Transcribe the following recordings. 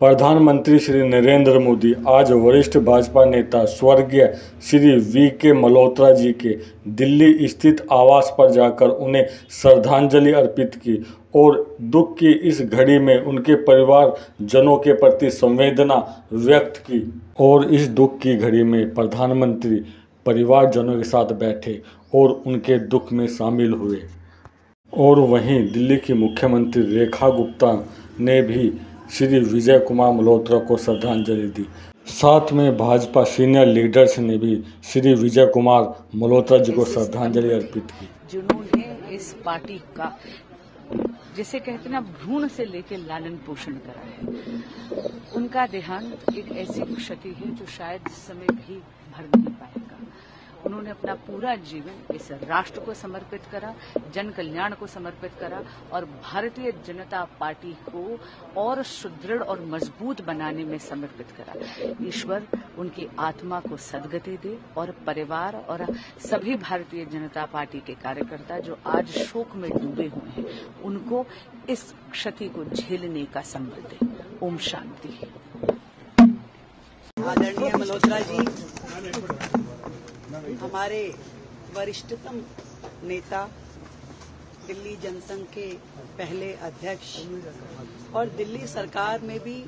प्रधानमंत्री श्री नरेंद्र मोदी आज वरिष्ठ भाजपा नेता स्वर्गीय श्री वी.के. मल्होत्रा जी के दिल्ली स्थित आवास पर जाकर उन्हें श्रद्धांजलि अर्पित की और दुख की इस घड़ी में उनके परिवारजनों के प्रति संवेदना व्यक्त की। और इस दुख की घड़ी में प्रधानमंत्री परिवारजनों के साथ बैठे और उनके दुख में शामिल हुए। और वहीं दिल्ली की मुख्यमंत्री रेखा गुप्ता ने भी श्री विजय कुमार मल्होत्रा को श्रद्धांजलि दी। साथ में भाजपा सीनियर लीडर्स ने भी श्री विजय कुमार मल्होत्रा जी को श्रद्धांजलि अर्पित की। जिन्होंने इस पार्टी का जिसे कहते हैं ना भ्रूण से लेकर लालन पोषण करा है, उनका देहांत एक ऐसी क्षति है जो शायद इस समय भी भर नहीं पाएगा। उन्होंने अपना पूरा जीवन इस राष्ट्र को समर्पित करा, जन कल्याण को समर्पित करा और भारतीय जनता पार्टी को और सुदृढ़ और मजबूत बनाने में समर्पित करा। ईश्वर उनकी आत्मा को सद्गति दे और परिवार और सभी भारतीय जनता पार्टी के कार्यकर्ता जो आज शोक में डूबे हुए हैं, उनको इस क्षति को झेलने का संबल दे। ओम शांति। आदरणीय मल्होत्रा जी हमारे वरिष्ठतम नेता, दिल्ली जनसंघ के पहले अध्यक्ष और दिल्ली सरकार में भी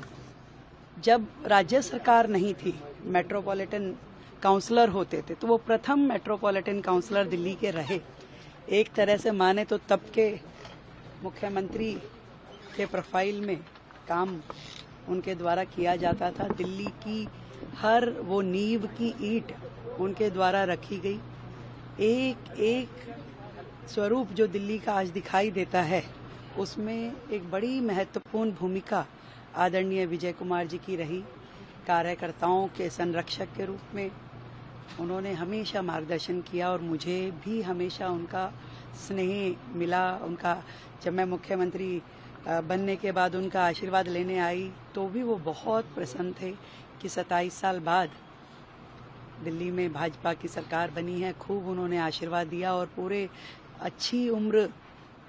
जब राज्य सरकार नहीं थी, मेट्रोपॉलिटन काउंसलर होते थे, तो वो प्रथम मेट्रोपॉलिटन काउंसलर दिल्ली के रहे। एक तरह से माने तो तब के मुख्यमंत्री के प्रोफाइल में काम उनके द्वारा किया जाता था। दिल्ली की हर वो नींव की ईंट उनके द्वारा रखी गई। एक एक स्वरूप जो दिल्ली का आज दिखाई देता है, उसमें एक बड़ी महत्वपूर्ण भूमिका आदरणीय विजय कुमार जी की रही। कार्यकर्ताओं के संरक्षक के रूप में उन्होंने हमेशा मार्गदर्शन किया और मुझे भी हमेशा उनका स्नेह मिला। उनका जब मैं मुख्यमंत्री बनने के बाद उनका आशीर्वाद लेने आई तो भी वो बहुत प्रसन्न थे कि 27 साल बाद दिल्ली में भाजपा की सरकार बनी है। खूब उन्होंने आशीर्वाद दिया और पूरे अच्छी उम्र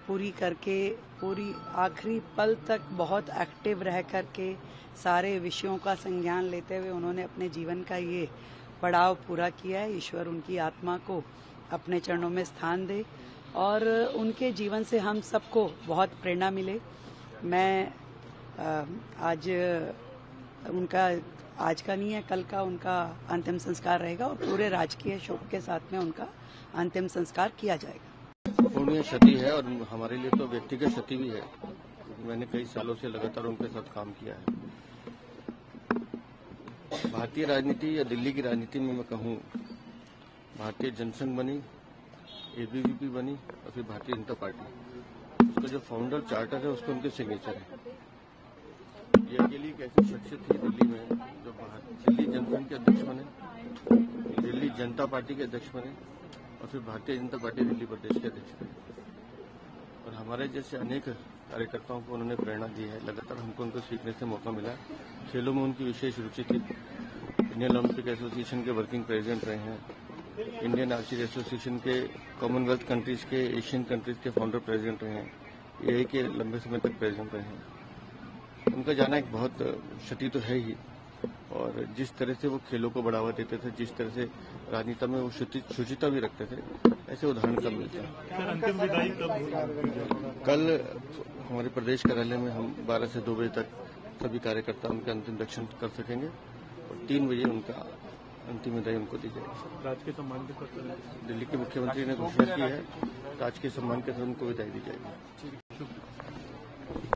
पूरी करके पूरी आखिरी पल तक बहुत एक्टिव रह करके सारे विषयों का संज्ञान लेते हुए उन्होंने अपने जीवन का ये पड़ाव पूरा किया है। ईश्वर उनकी आत्मा को अपने चरणों में स्थान दे और उनके जीवन से हम सबको बहुत प्रेरणा मिले। मैं आज उनका आज का नहीं है, कल का उनका अंतिम संस्कार रहेगा और पूरे राजकीय शोक के साथ में उनका अंतिम संस्कार किया जाएगा। पूर्णीय क्षति है और हमारे लिए तो व्यक्तिगत क्षति भी है। मैंने कई सालों से लगातार उनके साथ काम किया है। भारतीय राजनीति या दिल्ली की राजनीति में मैं कहूँ, भारतीय जनसंघ बनी, एबीवीपी बनी और फिर भारतीय जनता पार्टी, उसका जो फाउंडर चार्टर है उसमें उनके सिग्नेचर है। ये अकेली एक ऐसी शख्सियत थी दिल्ली में जो दिल्ली जनसंघ के अध्यक्ष बने, दिल्ली जनता पार्टी के अध्यक्ष बने और फिर भारतीय जनता पार्टी दिल्ली प्रदेश के अध्यक्ष बने। और हमारे जैसे अनेक कार्यकर्ताओं को उन्होंने प्रेरणा दी है। लगातार हमको उनको सीखने से मौका मिला। खेलों में उनकी विशेष रुचि थी। इंडियन ओलंपिक एसोसिएशन के वर्किंग प्रेसिडेंट रहे हैं, इंडियन आर्चरी एसोसिएशन के कॉमनवेल्थ कंट्रीज के एशियन कंट्रीज के फाउंडर प्रेसिडेंट रहे हैं, एआई के लंबे समय तक प्रेसिडेंट रहे हैं। उनका जाना एक बहुत क्षति तो है ही, और जिस तरह से वो खेलों को बढ़ावा देते थे, जिस तरह से राजनीति में वो शुचिता भी रखते थे, ऐसे उदाहरण कम मिलते हैं। अंतिम विदाई कब? कल हमारे प्रदेश कार्यालय में हम 12 से 2 बजे तक सभी कार्यकर्ता उनके अंतिम दर्शन कर सकेंगे और 3 बजे उनका अंतिम विदाई उनको दी जाएगी। राजकीय सम्मान के साथ दिल्ली के मुख्यमंत्री ने घोषणा की है, राजकीय सम्मान के साथ उनको विदाई दी जाएगी।